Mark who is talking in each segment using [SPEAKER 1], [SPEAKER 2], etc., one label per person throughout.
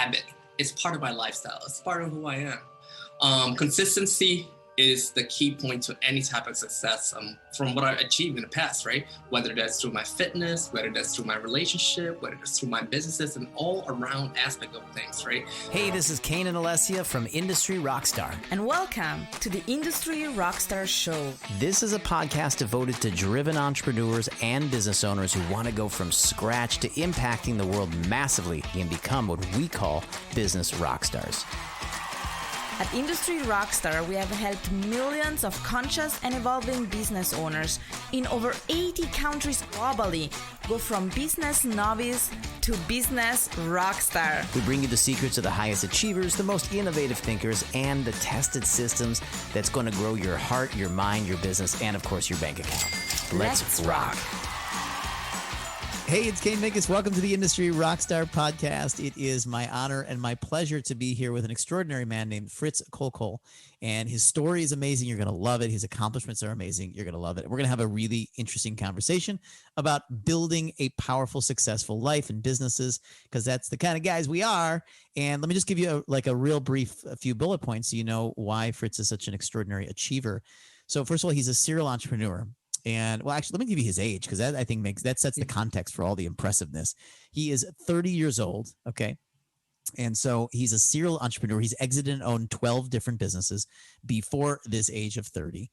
[SPEAKER 1] habit. It's part of my lifestyle. It's part of who I am. Consistency is the key point to any type of success from what I achieved in the past, right? Whether that's through my fitness, whether that's through my relationship, whether it's through my businesses and all around aspect of things, right?
[SPEAKER 2] Hey, this is Kane and Alessia from Industry Rockstar.
[SPEAKER 3] And welcome to the Industry Rockstar Show.
[SPEAKER 2] This is a podcast devoted to driven entrepreneurs and business owners who want to go from scratch to impacting the world massively and become what we call business rockstars.
[SPEAKER 3] At Industry Rockstar, we have helped millions of conscious and evolving business owners in over 80 countries globally go from business novice to business rockstar.
[SPEAKER 2] We bring you the secrets of the highest achievers, the most innovative thinkers, and the tested systems that's going to grow your heart, your mind, your business, and of course your bank account. Let's rock. Hey, it's Kane Minkus. Welcome to the Industry Rockstar Podcast. It is my honor and my pleasure to be here with an extraordinary man named Fritz Colcol. And his story is amazing. You're going to love it. His accomplishments are amazing. You're going to love it. We're going to have a really interesting conversation about building a powerful, successful life and businesses, because that's the kind of guys we are. And let me just give you a few bullet points so you know why Fritz is such an extraordinary achiever. So first of all, he's a serial entrepreneur. And well, actually, let me give you his age, because that I think sets the context for all the impressiveness. He is 30 years old. Okay. And so he's a serial entrepreneur. He's exited and owned 12 different businesses before this age of 30.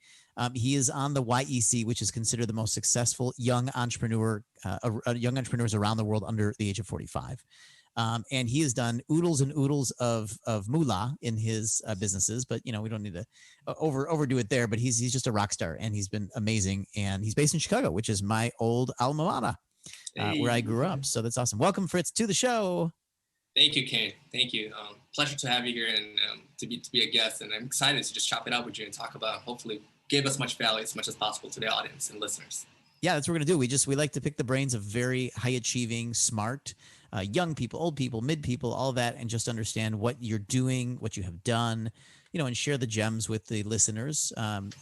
[SPEAKER 2] He is on the YEC, which is considered the most successful young entrepreneurs around the world under the age of 45. And he has done oodles and oodles of moolah in his businesses, but we don't need to overdo it there. But he's just a rock star, and he's been amazing. And he's based in Chicago, which is my old alma mater, where I grew up. So that's awesome. Welcome, Fritz, to the show.
[SPEAKER 1] Thank you, Kane. Thank you. Pleasure to have you here and to be a guest. And I'm excited to just chop it up with you and talk about, hopefully, give as much value as much as possible to the audience and listeners.
[SPEAKER 2] Yeah, that's what we're going to do. We like to pick the brains of very high achieving, smart, young people, old people, mid people, all that, and just understand what you're doing, what you have done, and share the gems with the listeners.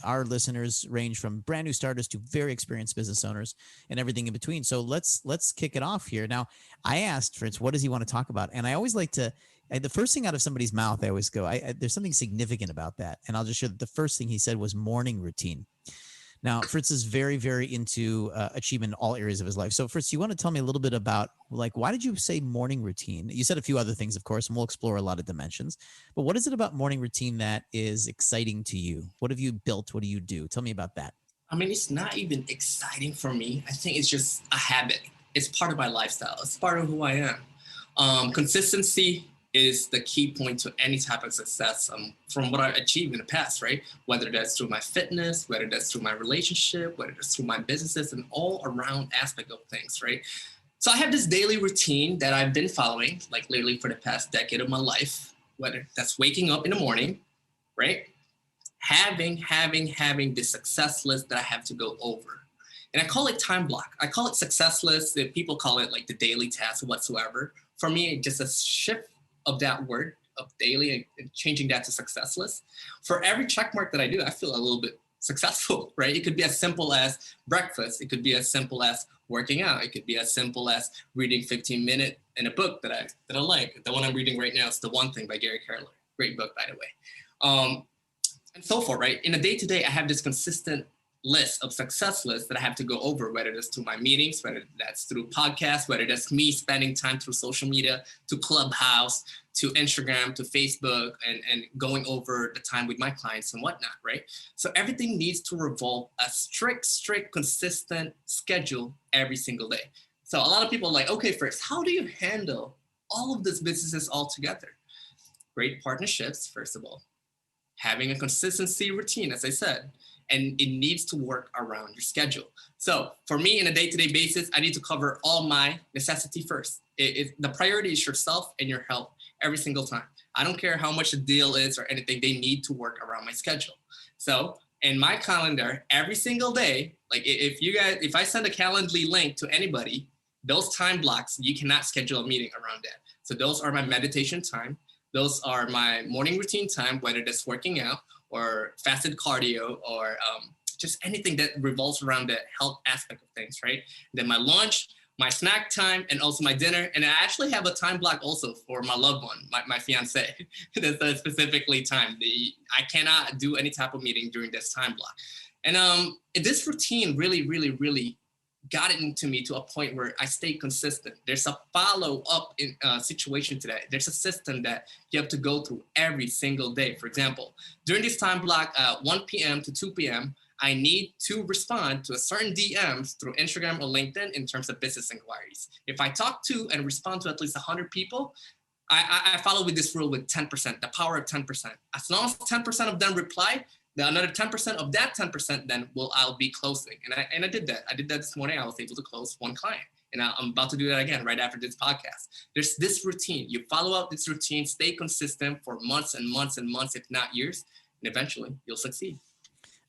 [SPEAKER 2] Our listeners range from brand new starters to very experienced business owners and everything in between. So let's kick it off here. Now, I asked Fritz, what does he want to talk about? And I always like to, the first thing out of somebody's mouth, I always go, there's something significant about that. And I'll just share that the first thing he said was morning routine. Now, Fritz is very, very into achievement in all areas of his life. So, Fritz, you want to tell me a little bit about, why did you say morning routine? You said a few other things, of course, and we'll explore a lot of dimensions. But what is it about morning routine that is exciting to you? What have you built? What do you do? Tell me about that.
[SPEAKER 1] I mean, it's not even exciting for me. I think it's just a habit. It's part of my lifestyle. It's part of who I am. Consistency is the key point to any type of success from what I achieved in the past, right? Whether that's through my fitness, whether that's through my relationship, whether that's through my businesses and all around aspect of things, right? So I have this daily routine that I've been following, literally for the past decade of my life, whether that's waking up in the morning, right? Having the success list that I have to go over. And I call it time block. I call it success list. People call it the daily task whatsoever. For me, just a shift of that word of daily and changing that to success list. For every check mark that I do, I feel a little bit successful, right? It could be as simple as breakfast. It could be as simple as working out. It could be as simple as reading 15 minutes in a book that I like. The one I'm reading right now is The One Thing by Gary Keller. Great book, by the way. And so forth, right? In a day-to-day, I have this consistent list of success lists that I have to go over, whether that's through my meetings, whether that's through podcasts, whether that's me spending time through social media, to Clubhouse, to Instagram, to Facebook, and going over the time with my clients and whatnot, right? So everything needs to revolve a strict, consistent schedule every single day. So a lot of people are like, okay, first, how do you handle all of these businesses all together? Great partnerships, first of all. Having a consistency routine, as I said, and it needs to work around your schedule. So for me, in a day-to-day basis, I need to cover all my necessity first. The priority is yourself and your health every single time. I don't care how much the deal is or anything, they need to work around my schedule. So in my calendar, every single day, if I send a Calendly link to anybody, those time blocks, you cannot schedule a meeting around that. So those are my meditation time. Those are my morning routine time, whether that's working out or fasted cardio or just anything that revolves around the health aspect of things, right? Then my lunch, my snack time, and also my dinner. And I actually have a time block also for my loved one, my fiance. That's specifically timed. I cannot do any type of meeting during this time block. And this routine really, really, really got it into me to a point where I stay consistent. There's a follow-up in situation today. There's a system that you have to go through every single day. For example, during this time block, 1 p.m. to 2 p.m., I need to respond to a certain DMs through Instagram or LinkedIn in terms of business inquiries. If I talk to and respond to at least 100 people, I follow with this rule with 10%, the power of 10%. As long as 10% of them reply, another 10% of that 10% then I'll be closing. And I did that. I did that this morning. I was able to close one client. And I'm about to do that again right after this podcast. There's this routine. You follow up this routine, stay consistent for months and months and months, if not years, and eventually you'll succeed.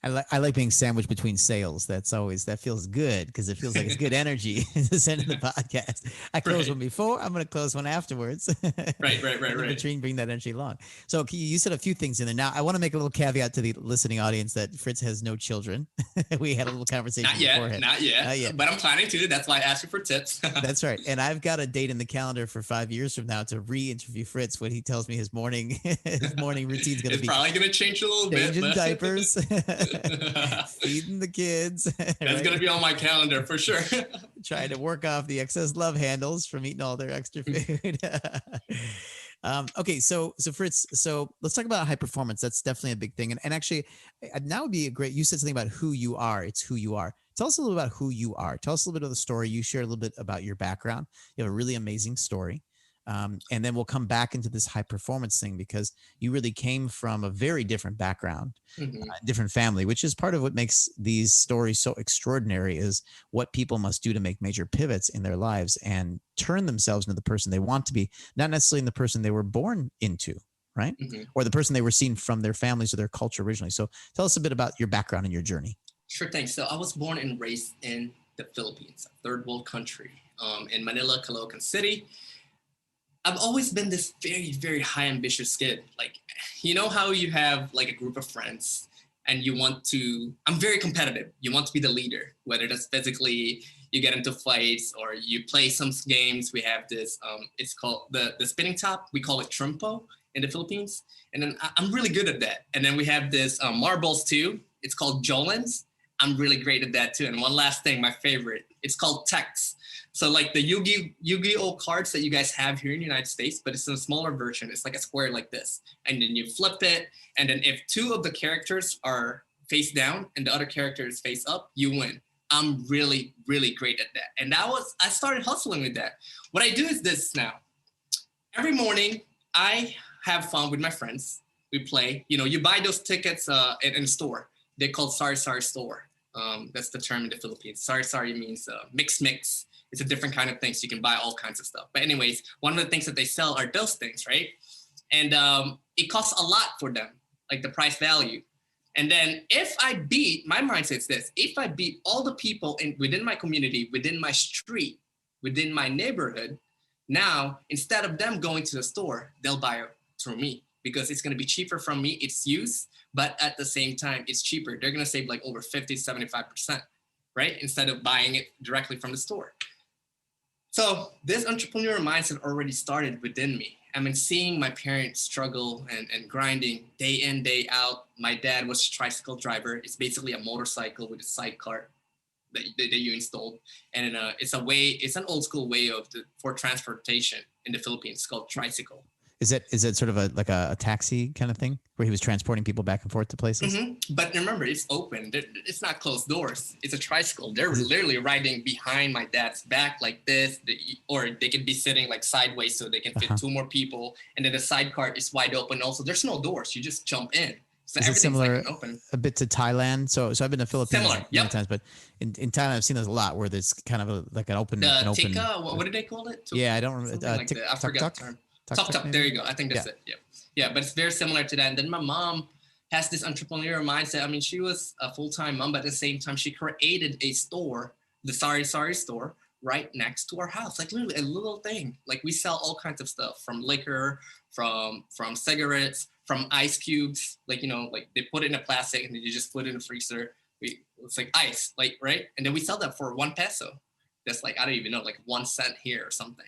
[SPEAKER 2] I like being sandwiched between sales. That feels good because it feels like it's good energy to send in the podcast. I close one before, I'm going to close one afterwards.
[SPEAKER 1] Right.
[SPEAKER 2] Bring that energy along. So you said a few things in there. Now I want to make a little caveat to the listening audience that Fritz has no children. We had a little conversation beforehand.
[SPEAKER 1] Not yet. But I'm planning to. That's why I asked you for tips.
[SPEAKER 2] That's right. And I've got a date in the calendar for 5 years from now to re-interview Fritz when he tells me his morning routine is going to be.
[SPEAKER 1] It's probably going to change a little bit.
[SPEAKER 2] Changing diapers. Feeding the kids.
[SPEAKER 1] That's right? Going to be on my calendar for sure.
[SPEAKER 2] Trying to work off the excess love handles from eating all their extra food. Okay, so Fritz, so let's talk about high performance. That's definitely a big thing. And actually, now would be a great, you said something about who you are. It's who you are. Tell us a little about who you are. Tell us a little bit of the story. You share a little bit about your background. You have a really amazing story. And then we'll come back into this high performance thing because you really came from a very different background, different family, which is part of what makes these stories so extraordinary is what people must do to make major pivots in their lives and turn themselves into the person they want to be, not necessarily in the person they were born into, right? Or the person they were seen from their families or their culture originally. So tell us a bit about your background and your journey.
[SPEAKER 1] Sure thing. So I was born and raised in the Philippines, a third world country, in Manila, Caloocan City. I've always been this very, very high ambitious kid. Like, you know how you have like a group of friends and I'm very competitive. You want to be the leader, whether that's physically, you get into fights or you play some games. We have this, it's called the spinning top. We call it trumpo in the Philippines. And then I'm really good at that. And then we have this marbles too. It's called Jolens. I'm really great at that too. And one last thing, my favorite, it's called Tex. So like the Yu-Gi-Oh cards that you guys have here in the United States, but it's in a smaller version. It's like a square like this. And then you flip it. And then if two of the characters are face down and the other character is face up, you win. I'm really, really great at that. And I started hustling with that. What I do is this now. Every morning, I have fun with my friends. We play. You buy those tickets in a store. They're called sari-sari store. That's the term in the Philippines. Sari-sari means mix. It's a different kind of thing. So you can buy all kinds of stuff. But anyways, one of the things that they sell are those things, right? And it costs a lot for them, like the price value. And then my mindset is this, if I beat all the people within my community, within my street, within my neighborhood, now, instead of them going to the store, they'll buy it through me because it's going to be cheaper from me. It's used, but at the same time, it's cheaper. They're going to save like over 50, 75%, right? Instead of buying it directly from the store. So this entrepreneurial mindset already started within me. I mean, seeing my parents struggle and grinding day in, day out. My dad was a tricycle driver. It's basically a motorcycle with a sidecar that you installed. And it's an old school way for transportation in the Philippines. It's called tricycle.
[SPEAKER 2] Is it sort of like a taxi kind of thing where he was transporting people back and forth to places?
[SPEAKER 1] But remember, it's open. It's not closed doors. It's a tricycle. They're literally riding behind my dad's back like this, or they could be sitting like sideways so they can fit two more people. And then the sidecar is wide open. Also, there's no doors. You just jump in. So
[SPEAKER 2] is it similar open a bit to Thailand? So I've been to Philippines many times, but in Thailand I've seen those a lot where there's kind of like an open.
[SPEAKER 1] Tika, what did they call it?
[SPEAKER 2] Yeah, I don't remember.
[SPEAKER 1] I forgot the term. Tuk-tuk, there you go. I think that's it. Yeah, but it's very similar to that. And then my mom has this entrepreneurial mindset. I mean, she was a full-time mom, but at the same time, she created a store, the Sari store, right next to our house. Like literally a little thing. Like we sell all kinds of stuff, from liquor, from cigarettes, from ice cubes. Like, like they put it in a plastic and then you just put it in the freezer. It's like ice, like, right? And then we sell that for 1 peso. that's like, I don't even know, like 1 cent here or something.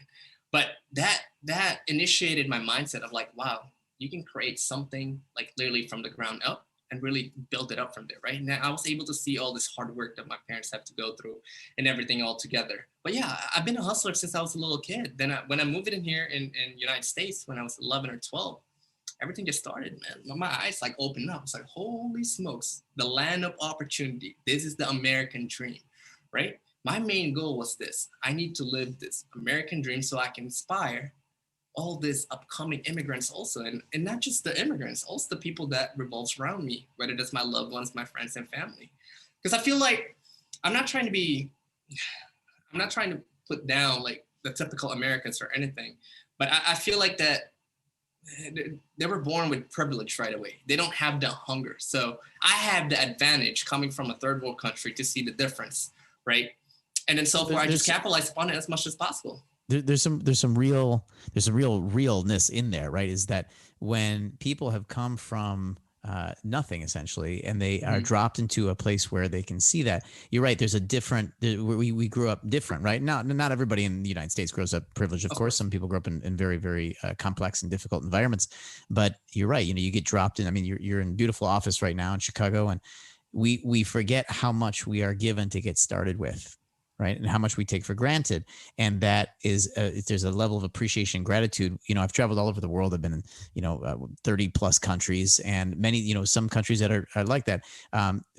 [SPEAKER 1] But that initiated my mindset of like, wow, you can create something like literally from the ground up and really build it up from there, right? Now I was able to see all this hard work that my parents have to go through and everything all together. But yeah, I've been a hustler since I was a little kid. Then when I moved in here in United States, when I was 11 or 12, everything just started, man. My eyes like opened up. It's like, holy smokes, the land of opportunity. This is the American dream, right? My main goal was this. I need to live this American dream so I can inspire all these upcoming immigrants also. And not just the immigrants, also the people that revolves around me, whether that's my loved ones, my friends and family. Because I feel like I'm not trying to put down like the typical Americans or anything, but I feel like that they were born with privilege right away. They don't have the hunger. So I have the advantage coming from a third world country to see the difference, right? And then so far, I just capitalize upon it as much as possible.
[SPEAKER 2] There's some real realness in there, right? Is that when people have come from nothing essentially, and they are dropped into a place where they can see that. You're right. There's a different. We grew up different, right? Not everybody in the United States grows up privileged. Of course, some people grow up in very very complex and difficult environments. But you're right. You get dropped in. I mean, you're in a beautiful office right now in Chicago, and we forget how much we are given to get started with. Right. And how much we take for granted. And that is, there's a level of appreciation and gratitude. I've traveled all over the world. I've been in, 30 plus countries, and many, some countries that are like that.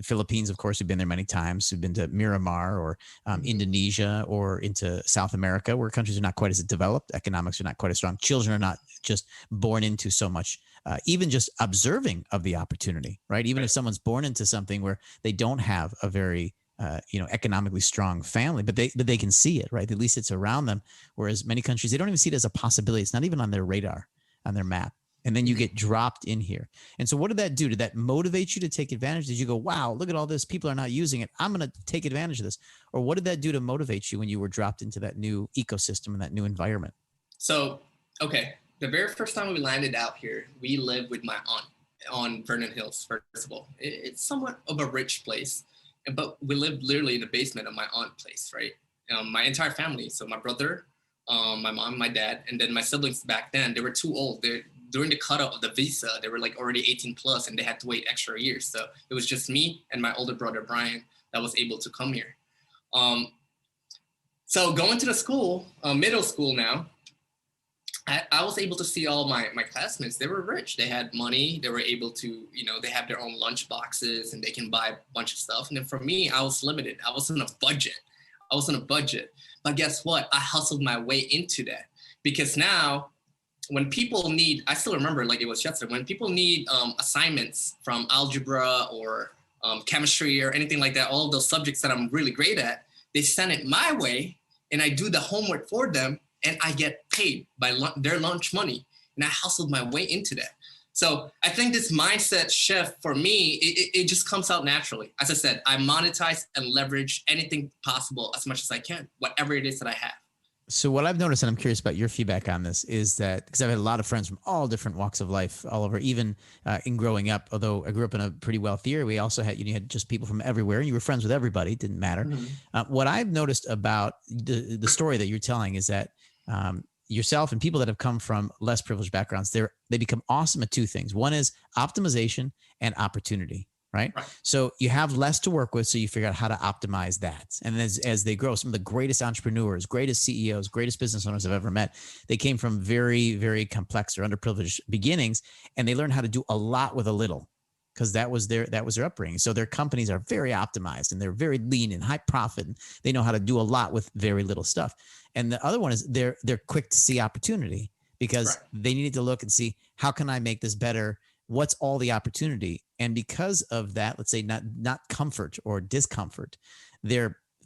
[SPEAKER 2] Philippines, of course, we've been there many times. We've been to Miramar or Indonesia or into South America, where countries are not quite as developed. Economics are not quite as strong. Children are not just born into so much, even just observing of the opportunity. Right. Even if someone's born into something where they don't have a very economically strong family, but they can see it, right? At least it's around them. Whereas many countries, they don't even see it as a possibility. It's not even on their radar, on their map. And then you get dropped in here. And so what did that do? Did that motivate you to take advantage? Did you go, wow, look at all this. People are not using it. I'm going to take advantage of this. Or what did that do to motivate you when you were dropped into that new ecosystem and that new environment?
[SPEAKER 1] So, okay. The very first time we landed out here, we lived with my aunt on Vernon Hills, first of all. It's somewhat of a rich place. But we lived literally in the basement of my aunt's place, right? My entire family. So my brother, my mom, my dad, and then my siblings back then, they were too old. During the cutoff of the visa, they were like already 18 plus, and they had to wait extra years. So it was just me and my older brother, Brian, that was able to come here. So going to the school, middle school now, I was able to see all my classmates. They were rich. They had money. They were able to, they have their own lunch boxes and they can buy a bunch of stuff. And then for me, I was limited. I was on a budget. But guess what? I hustled my way into that, because now when people need, I still remember like it was yesterday, when people need assignments from algebra or chemistry or anything like that, all of those subjects that I'm really great at, they send it my way and I do the homework for them. And I get paid by their lunch money. And I hustled my way into that. So I think this mindset shift for me, it just comes out naturally. As I said, I monetize and leverage anything possible as much as I can, whatever it is that I have.
[SPEAKER 2] So what I've noticed, and I'm curious about your feedback on this, is that because I've had a lot of friends from all different walks of life all over, even in growing up, although I grew up in a pretty wealthy area, we also had, you had just people from everywhere and you were friends with everybody. It didn't matter. What I've noticed about the story that you're telling is that yourself and people that have come from less privileged backgrounds, they become awesome at two things. One is optimization and opportunity, right? So you have less to work with, so you figure out how to optimize that. And as they grow, some of the greatest entrepreneurs, greatest CEOs, greatest business owners I've ever met, they came from very, very complex or underprivileged beginnings, and they learned how to do a lot with a little, because that was their upbringing. So their companies are very optimized and they're very lean and high profit. And they know how to do a lot with very little stuff. And the other one is they're quick to see opportunity, because they need to look and see, how can I make this better? What's all the opportunity? And because of that, let's say not comfort or discomfort,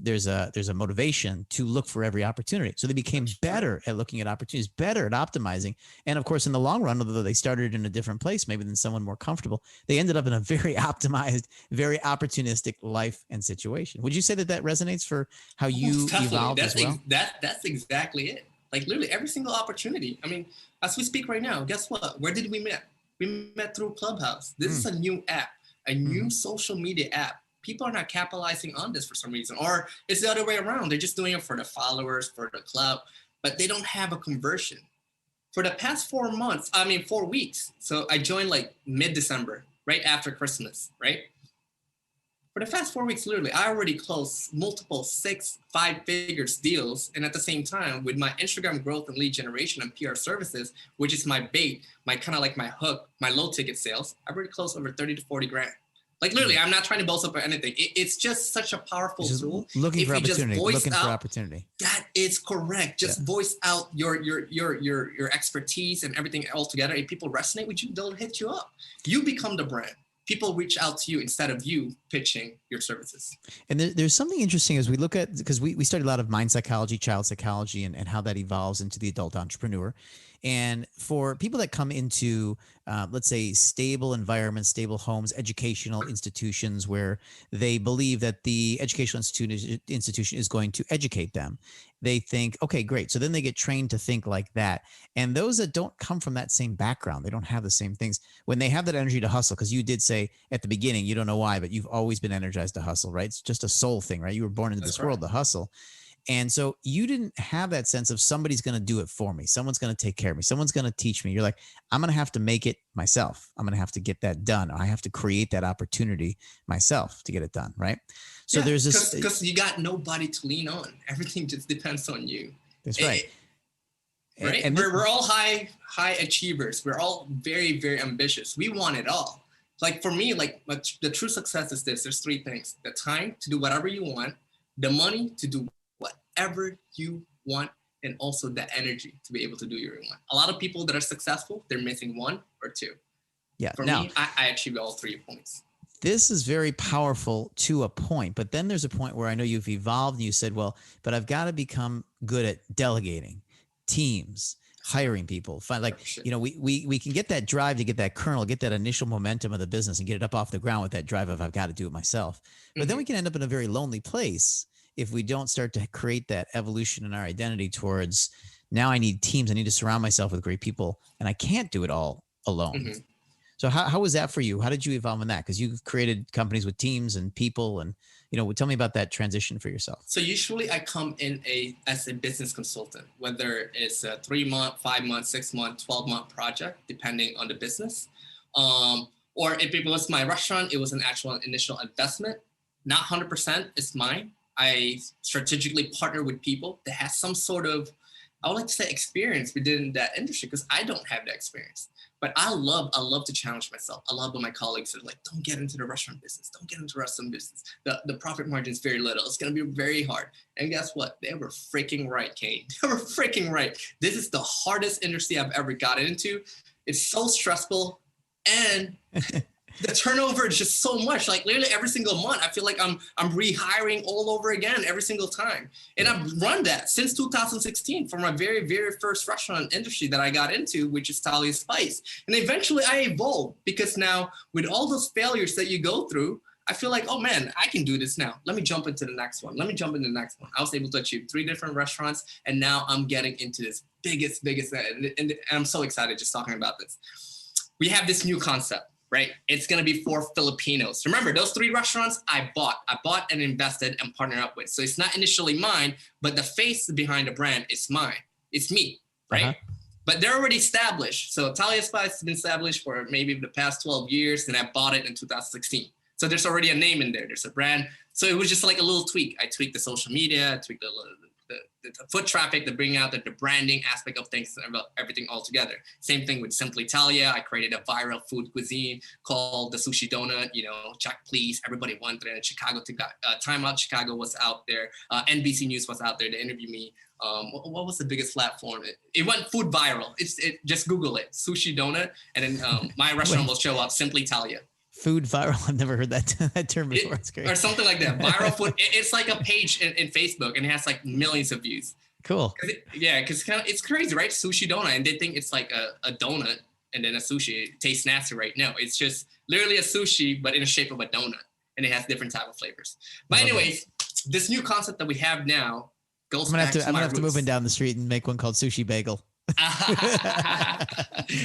[SPEAKER 2] there's a motivation to look for every opportunity. So they became better at looking at opportunities, better at optimizing. And of course, in the long run, although they started in a different place, maybe than someone more comfortable, they ended up in a very optimized, very opportunistic life and situation. Would you say that resonates for how you evolved as well?
[SPEAKER 1] That's exactly it. Like literally every single opportunity. I mean, as we speak right now, guess what? Where did we met? We met through Clubhouse. This is a new app, a new social media app people are not capitalizing on this for some reason, or it's the other way around. They're just doing it for the followers, for the clout, but they don't have a conversion. For the past 4 weeks. So I joined like mid-December, right after Christmas, right? For the past 4 weeks, literally, I already closed multiple 6-5 figures deals. And at the same time, with my Instagram growth and lead generation and PR services, which is my bait, my kind of like my hook, my low ticket sales, I've already closed over 30 to 40 grand. Like literally, I'm not trying to boast up or anything. It's just such a powerful tool.
[SPEAKER 2] Looking for opportunity.
[SPEAKER 1] That is correct. Just voice out your expertise and everything all together. If people resonate with you, they'll hit you up. You become the brand. People reach out to you instead of you pitching your services.
[SPEAKER 2] And there's something interesting as we look at, because we studied a lot of mind psychology, child psychology, and how that evolves into the adult entrepreneur. And for people that come into, let's say, stable environments, stable homes, educational institutions where they believe that the educational institution is going to educate them, they think, okay, great. So then they get trained to think like that. And those that don't come from that same background, they don't have the same things. When they have that energy to hustle, because you did say at the beginning, you don't know why, but you've always been energized to hustle, right? It's just a soul thing, right? You were born into this world to hustle. And so you didn't have that sense of somebody's going to do it for me. Someone's going to take care of me. Someone's going to teach me. You're like, I'm going to have to make it myself. I'm going to have to get that done. I have to create that opportunity myself to get it done. Right. So there's this,
[SPEAKER 1] because you got nobody to lean on. Everything just depends on you.
[SPEAKER 2] That's right.
[SPEAKER 1] Right. And we're all high achievers. We're all very, very ambitious. We want it all. Like for me, like the true success is this. There's 3 things: the time to do whatever you want, the money to do whatever you want, and also the energy to be able to do what you want. A lot of people that are successful, they're missing 1 or 2.
[SPEAKER 2] Yeah.
[SPEAKER 1] For me, I achieved all 3 points.
[SPEAKER 2] This is very powerful to a point, but then there's a point where I know you've evolved and you said, well, but I've got to become good at delegating, teams, hiring people. We can get that drive to get that kernel, get that initial momentum of the business and get it up off the ground with that drive of I've got to do it myself. But then we can end up in a very lonely place if we don't start to create that evolution in our identity towards, now I need teams. I need to surround myself with great people, and I can't do it all alone. So how was that for you? How did you evolve in that? Because you've created companies with teams and people, and tell me about that transition for yourself.
[SPEAKER 1] So usually I come in as a business consultant, whether it's a 3-month, 5-month, 6-month, 12-month project, depending on the business. Or if it was my restaurant, it was an actual initial investment. Not 100% is mine. I strategically partner with people that have some sort of, I would like to say, experience within that industry, because I don't have that experience. But I love to challenge myself. I love when my colleagues are like, don't get into the restaurant business. Don't get into the restaurant business. The profit margin is very little. It's going to be very hard. And guess what? They were freaking right, Kane. They were freaking right. This is the hardest industry I've ever gotten into. It's so stressful. And the turnover is just so much. Like literally every single month, I feel like I'm rehiring all over again every single time. And I've run that since 2016 from my very, very first restaurant industry that I got into, which is Talia Spice. And eventually I evolved, because now with all those failures that you go through, I feel like, oh man, I can do this now. Let me jump into the next one. I was able to achieve 3 different restaurants. And now I'm getting into this biggest, and I'm so excited just talking about this. We have this new concept. Right? It's going to be for Filipinos. Remember, those 3 restaurants I bought and invested and partnered up with. So it's not initially mine, but the face behind the brand is mine. It's me, right? But they're already established. So Talia Spice has been established for maybe the past 12 years, and I bought it in 2016. So there's already a name in there. There's a brand. So it was just like a little tweak. I tweaked the social media, I tweaked the foot traffic, to bring out the branding aspect of things, everything all together. Same thing with Simply Talia. I created a viral food cuisine called the Sushi Donut. Check please. Everybody wanted it. Chicago, Time Out Chicago was out there. NBC News was out there to interview me. What was the biggest platform? It went food viral. Just Google it, Sushi Donut, and then my restaurant will show up, Simply Talia.
[SPEAKER 2] Food viral. I've never heard that term before. It's great.
[SPEAKER 1] Or something like that. Viral food. It's like a page in Facebook, and it has like millions of views.
[SPEAKER 2] Cool.
[SPEAKER 1] Because it's crazy, right? Sushi donut, and they think it's like a donut and then a sushi. It tastes nasty, right? No, it's just literally a sushi, but in the shape of a donut, and it has different type of flavors. But anyways, this new concept that we have now goes back to my roots.
[SPEAKER 2] I'm gonna have to move in down the street and make one called Sushi Bagel.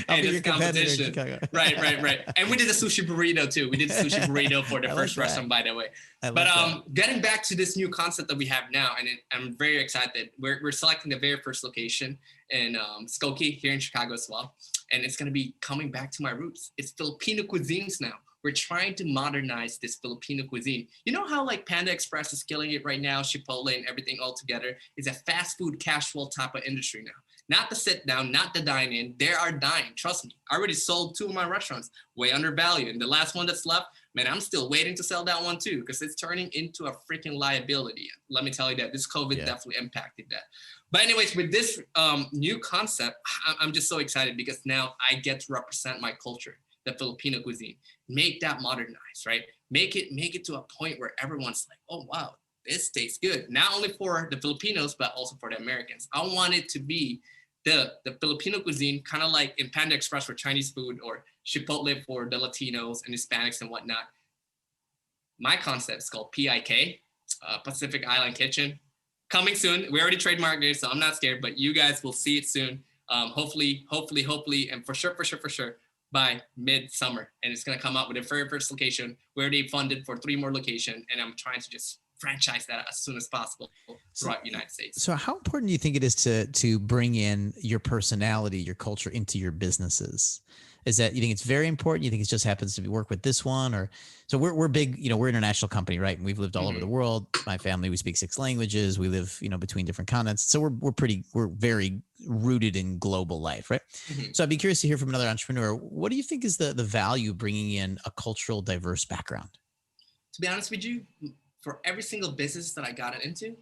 [SPEAKER 1] Hey, this competition. Right. And we did a sushi burrito too. We did a sushi burrito for the first restaurant, by the way. Getting back to this new concept that we have now, and I'm very excited. We're selecting the very first location in Skokie here in Chicago as well. And it's going to be coming back to my roots. It's Filipino cuisines now. We're trying to modernize this Filipino cuisine. You know how like Panda Express is killing it right now, Chipotle and everything all together is a fast food casual type of industry now. Not the sit down, not the dine in. They are dying. Trust me. I already sold 2 of my restaurants way undervalued. And the last one that's left, man, I'm still waiting to sell that one too, because it's turning into a freaking liability. Let me tell you that this COVID definitely impacted that. But anyways, with this new concept, I'm just so excited because now I get to represent my culture, the Filipino cuisine. Make that modernized, right? Make it to a point where everyone's like, oh, wow, this tastes good. Not only for the Filipinos, but also for the Americans. I want it to be the Filipino cuisine, kind of like in Panda Express for Chinese food or Chipotle for the Latinos and Hispanics and whatnot. My concept is called PIK, Pacific Island Kitchen. Coming soon. We already trademarked it, so I'm not scared, but you guys will see it soon. Hopefully, and for sure, by mid-summer. And it's going to come out with the very first location. We already funded for 3 more locations, and I'm trying to just franchise that as soon as possible throughout the United States.
[SPEAKER 2] So how important do you think it is to bring in your personality, your culture into your businesses? Is that, you think it's very important? You think it just happens to work with this one? Or so we're big, we're an international company, right? And we've lived all over the world. My family, we speak 6 languages. We live, between different continents. So we're very rooted in global life, right? So I'd be curious to hear from another entrepreneur. What do you think is the value of bringing in a cultural diverse background?
[SPEAKER 1] To be honest with you, for every single business that I got into,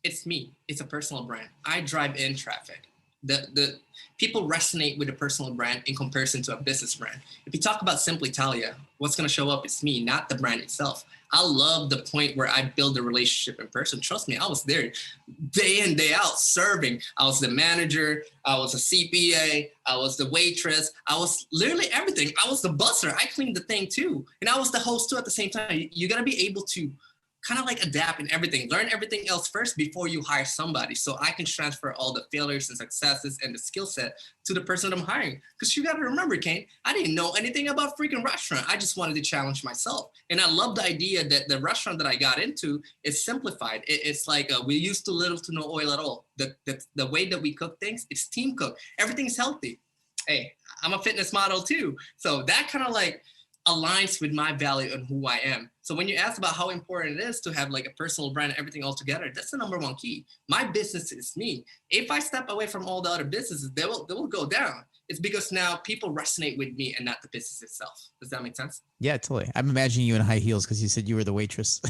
[SPEAKER 1] it's me. It's a personal brand. I drive in traffic. The people resonate with a personal brand in comparison to a business brand. If you talk about Simply Italia, what's going to show up is me, not the brand itself. I love the point where I build a relationship in person. Trust me, I was there day in, day out serving. I was the manager. I was a CPA. I was the waitress. I was literally everything. I was the busser. I cleaned the thing too. And I was the host too at the same time. You got to be able to kind of like adapt in everything, learn everything else first before you hire somebody. So I can transfer all the failures and successes and the skill set to the person that I'm hiring. Because you got to remember, Kane, I didn't know anything about freaking restaurant. I just wanted to challenge myself. And I love the idea that the restaurant that I got into is simplified. It's like we use too little to no oil at all. The way that we cook things, it's team cook. Everything's healthy. Hey, I'm a fitness model too. So that kind of like aligns with my value and who I am. So when you ask about how important it is to have like a personal brand and everything all together, that's the number one key. My business is me. If I step away from all the other businesses, they will go down. It's because now people resonate with me and not the business itself. Does that make sense?
[SPEAKER 2] Yeah, totally. I'm imagining you in high heels because you said you were the waitress.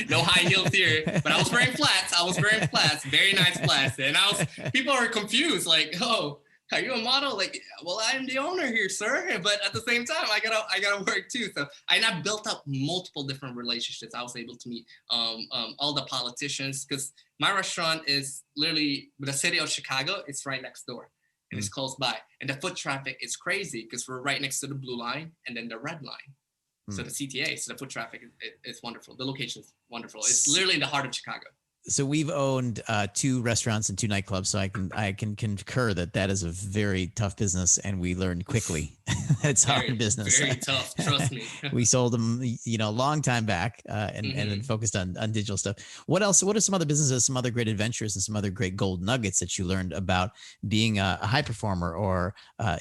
[SPEAKER 1] No high heels here, but I was wearing flats. Very nice flats. And people are confused, like, oh, are you a model? Like, well, I'm the owner here, sir. But at the same time, I gotta work too. So I built up multiple different relationships. I was able to meet all the politicians because my restaurant is literally the city of Chicago. It's right next door and it's close by. And the foot traffic is crazy because we're right next to the blue line and then the red line. So the CTA, so the foot traffic is wonderful. The location is wonderful. It's literally in the heart of Chicago.
[SPEAKER 2] So we've owned 2 restaurants and 2 nightclubs. So I can concur that is a very tough business, and we learned quickly it's hard business.
[SPEAKER 1] Very tough, trust me.
[SPEAKER 2] We sold them, a long time back, and then focused on digital stuff. What else? What are some other businesses, some other great adventures, and some other great gold nuggets that you learned about being a high performer? Or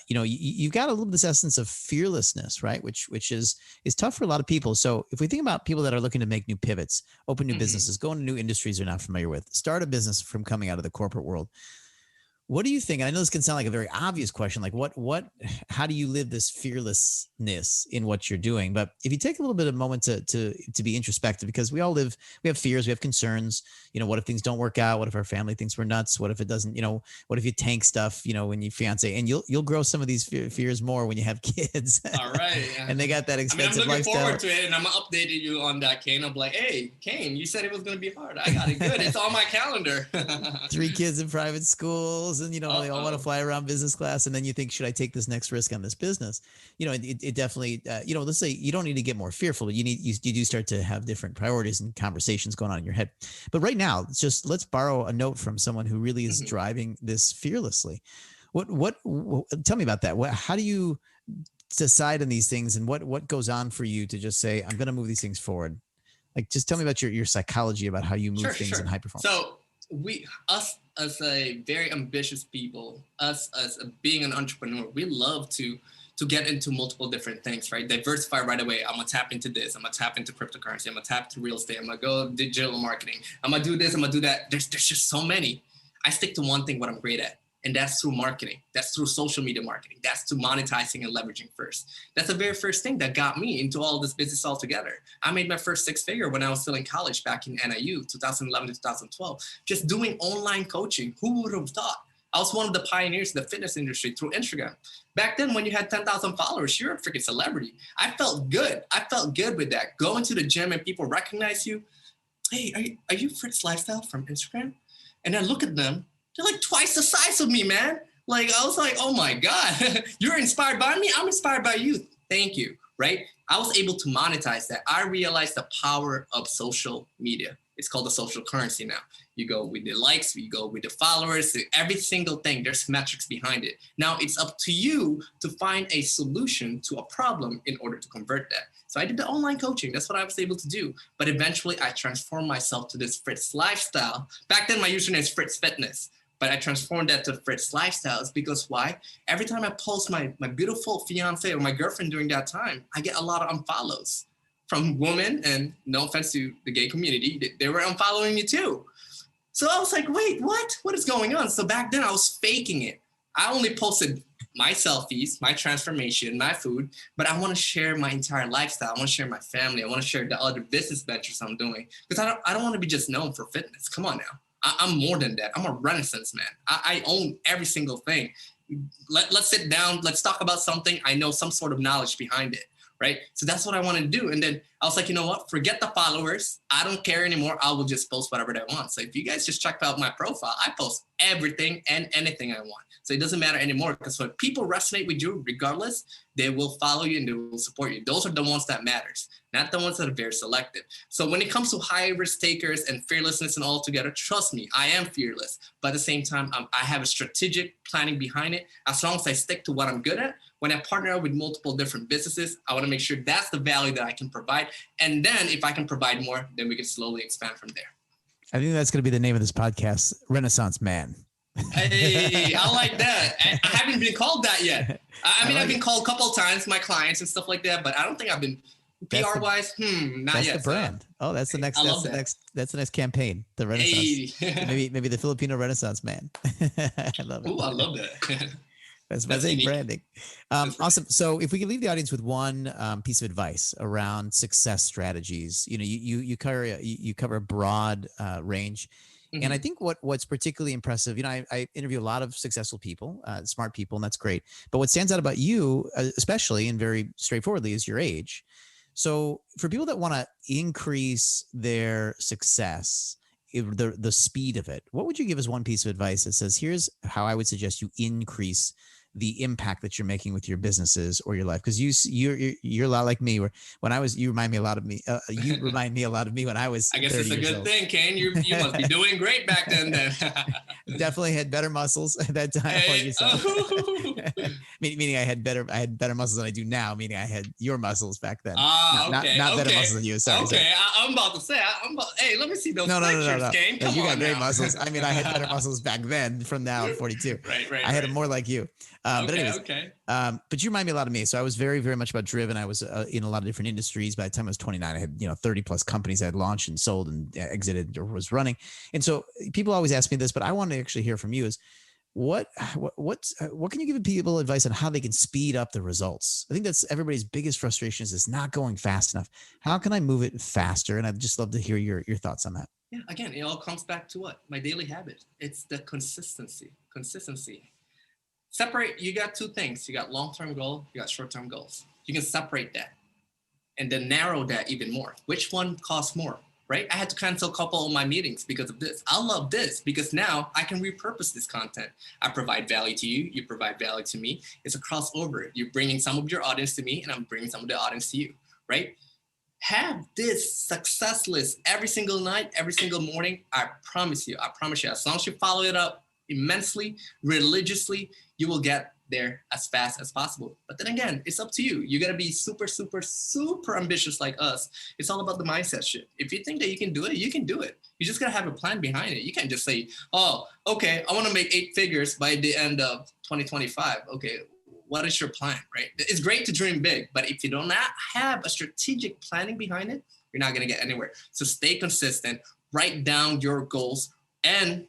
[SPEAKER 2] you got a little bit of this essence of fearlessness, right? Which is tough for a lot of people. So if we think about people that are looking to make new pivots, open new businesses, go into new industries they're not familiar with, start a business from coming out of the corporate world, what do you think? And I know this can sound like a very obvious question, like how do you live this fearlessness in what you're doing? But if you take a little bit of a moment to be introspective, because we have fears, we have concerns, what if things don't work out? What if our family thinks we're nuts? What if it doesn't, what if you tank stuff, when you fiance, and you'll grow some of these fears more when you have kids.
[SPEAKER 1] All right. Yeah.
[SPEAKER 2] And they got that expensive
[SPEAKER 1] I'm looking
[SPEAKER 2] lifestyle.
[SPEAKER 1] forward to it, and I'm updating you on that, Kane. I'm like, hey, Kane, you said it was going to be hard. I got it good. It's on my calendar.
[SPEAKER 2] 3 kids in private schools. and they all want to fly around business class. And then you think, should I take this next risk on this business? It definitely, let's say you don't need to get more fearful. You do start to have different priorities and conversations going on in your head. But right now, let's borrow a note from someone who really is driving this fearlessly. What tell me about that. How do you decide on these things, and what goes on for you to just say, I'm going to move these things forward? Like, just tell me about your psychology about how you move things in high performance.
[SPEAKER 1] So us as a very ambitious people, us as being an entrepreneur, we love to get into multiple different things, right? Diversify right away. I'm gonna tap into this. I'm gonna tap into cryptocurrency. I'm gonna tap into real estate. I'm gonna go digital marketing. I'm gonna do this. I'm gonna do that. There's just so many. I stick to one thing, what I'm great at. And that's through marketing. That's through social media marketing. That's through monetizing and leveraging first. That's the very first thing that got me into all this business altogether. I made my first six-figure when I was still in college back in NIU, 2011 to 2012, just doing online coaching. Who would have thought? I was one of the pioneers in the fitness industry through Instagram. Back then, when you had 10,000 followers, you're a freaking celebrity. I felt good. I felt good with that. Going to the gym and people recognize you. Hey, are you Fritz Lifestyle from Instagram? And I look at them. They're like twice the size of me, man. Like, I was like, oh my God, you're inspired by me. I'm inspired by you. Thank you, right? I was able to monetize that. I realized the power of social media. It's called the social currency now. You go with the likes, you go with the followers, every single thing, there's metrics behind it. Now it's up to you to find a solution to a problem in order to convert that. So I did the online coaching. That's what I was able to do. But eventually I transformed myself to this Fritz lifestyle. Back then my username is Fritz Fitness. But I transformed that to Fritz Lifestyles because why? Every time I post my beautiful fiance or my girlfriend during that time, I get a lot of unfollows from women, and no offense to the gay community, they were unfollowing me too. So I was like, wait, what? What is going on? So back then I was faking it. I only posted my selfies, my transformation, my food, but I want to share my entire lifestyle. I want to share my family. I want to share the other business ventures I'm doing because I don't want to be just known for fitness. Come on now. I'm more than that. I'm a Renaissance man. I own every single thing. Let's sit down. Let's talk about something. I know some sort of knowledge behind it, right? So that's what I want to do. And then I was like, you know what? Forget the followers. I don't care anymore. I will just post whatever I want. So if you guys just check out my profile, I post everything and anything I want. So it doesn't matter anymore because when people resonate with you, regardless, they will follow you and they will support you. Those are the ones that matters, not the ones that are very selective. So when it comes to high risk takers and fearlessness and all together, trust me, I am fearless. But at the same time, I have a strategic planning behind it. As long as I stick to what I'm good at, when I partner up with multiple different businesses, I want to make sure that's the value that I can provide. And then if I can provide more, then we can slowly expand from there.
[SPEAKER 2] I think that's going to be the name of this podcast, Renaissance Man.
[SPEAKER 1] Hey, I like that. I haven't been called that yet. I mean, I've been called a couple of times, my clients and stuff like that, but I don't think I've been PR wise. Not
[SPEAKER 2] that's
[SPEAKER 1] yet.
[SPEAKER 2] The brand. Oh, that's the next. That's the next campaign. The Renaissance.
[SPEAKER 1] Hey.
[SPEAKER 2] maybe the Filipino Renaissance Man. I love it.
[SPEAKER 1] Ooh, I love that.
[SPEAKER 2] That's branding. Awesome. So if we could leave the audience with one piece of advice around success strategies, you cover a broad range. And I think what's particularly impressive, I interview a lot of successful people, smart people, and that's great. But what stands out about you, especially and very straightforwardly, is your age. So for people that want to increase their success, the speed of it, what would you give as one piece of advice that says, here's how I would suggest you increase the impact that you're making with your businesses or your life? Because you're a lot like me. Where when I was, you remind me a lot of me. You remind me a lot of me when I was.
[SPEAKER 1] I guess it's a good thing, Kane. You must be doing great back then.
[SPEAKER 2] Definitely had better muscles at that time.
[SPEAKER 1] Hey,
[SPEAKER 2] meaning I had better muscles than I do now. Meaning I had your muscles back then. Not better muscles than you. Sorry.
[SPEAKER 1] Okay, I'm about to say. Hey, let me see those pictures,
[SPEAKER 2] no.
[SPEAKER 1] Kane. Come
[SPEAKER 2] you got
[SPEAKER 1] on
[SPEAKER 2] great
[SPEAKER 1] now.
[SPEAKER 2] muscles. I mean, I had better muscles back then. From now, I'm 42.
[SPEAKER 1] Right.
[SPEAKER 2] I had them more like you. But anyways,
[SPEAKER 1] okay.
[SPEAKER 2] But you remind me a lot of me. So I was very, very much about driven. I was in a lot of different industries. By the time I was 29, I had 30 plus companies I had launched and sold and exited or was running. And so people always ask me this, but I want to actually hear from you is what can you give people advice on how they can speed up the results? I think that's everybody's biggest frustration is it's not going fast enough. How can I move it faster? And I'd just love to hear your thoughts on that.
[SPEAKER 1] Yeah, again, it all comes back to what? My daily habit. It's the consistency. Separate, you got two things. You got long-term goal, you got short-term goals. You can separate that and then narrow that even more. Which one costs more? right? I had to cancel a couple of my meetings because of this. I love this because now I can repurpose this content. I provide value to you. You provide value to me. It's a crossover. You're bringing some of your audience to me and I'm bringing some of the audience to you, right? Have this success list every single night, every single morning. I promise you, as long as you follow it up immensely, religiously, you will get there as fast as possible. But then again, it's up to you. You got to be super, super, super ambitious like us. It's all about the mindset shift. If you think that you can do it, you can do it. You just got to have a plan behind it. You can't just say, oh, okay, I want to make 8 figures by the end of 2025. Okay, what is your plan, right? It's great to dream big, but if you do not have a strategic planning behind it, you're not going to get anywhere. So stay consistent, write down your goals, and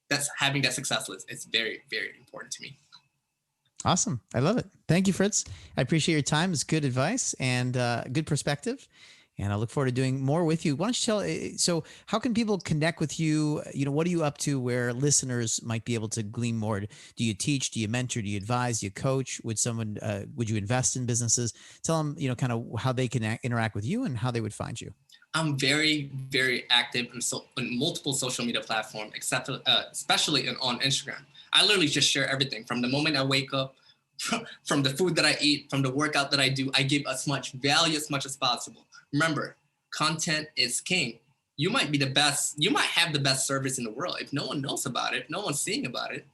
[SPEAKER 1] that's having that success list. It's very, very important to me.
[SPEAKER 2] Awesome. I love it. Thank you, Fritz. I appreciate your time. It's good advice and good perspective. And I look forward to doing more with you. Why don't you tell, so how can people connect with you? You know, what are you up to where listeners might be able to glean more? Do you teach? Do you mentor? Do you advise? Do you coach? Would you invest in businesses? Tell them, you know, kind of how they can interact with you and how they would find you.
[SPEAKER 1] I'm very active on multiple social media platforms, especially on Instagram. I literally just share everything from the moment I wake up, from the food that I eat, from the workout that I do. I give as much value as much as possible. Remember, content is king. You might be the best. You might have the best service in the world. If no one knows about it, if no one's seeing about it,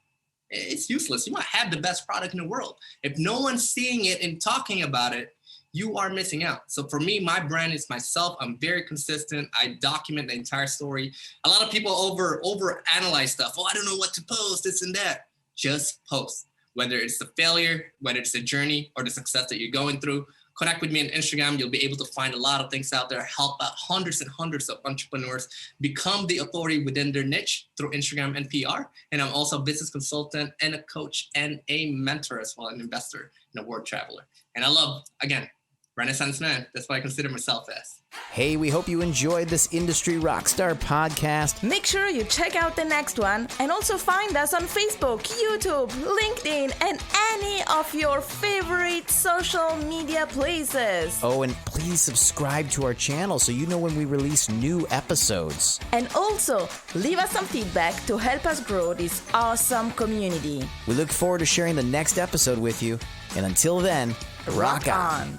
[SPEAKER 1] it's useless. You might have the best product in the world. If no one's seeing it and talking about it, you are missing out. So for me, my brand is myself. I'm very consistent. I document the entire story. A lot of people over analyze stuff. Oh, I don't know what to post, this and that. Just post. Whether it's the failure, whether it's the journey or the success that you're going through. Connect with me on Instagram. You'll be able to find a lot of things out there, help out hundreds and hundreds of entrepreneurs become the authority within their niche through Instagram and PR. And I'm also a business consultant and a coach and a mentor as well, an investor and a world traveler. And I love, again, Renaissance man. That's what I consider myself as.
[SPEAKER 4] Hey, we hope you enjoyed this Industry Rockstar podcast.
[SPEAKER 3] Make sure you check out the next one and also find us on Facebook, YouTube, LinkedIn, and any of your favorite social media places.
[SPEAKER 4] Oh, and please subscribe to our channel so you know when we release new episodes.
[SPEAKER 3] And also, leave us some feedback to help us grow this awesome community.
[SPEAKER 4] We look forward to sharing the next episode with you. And until then, rock on.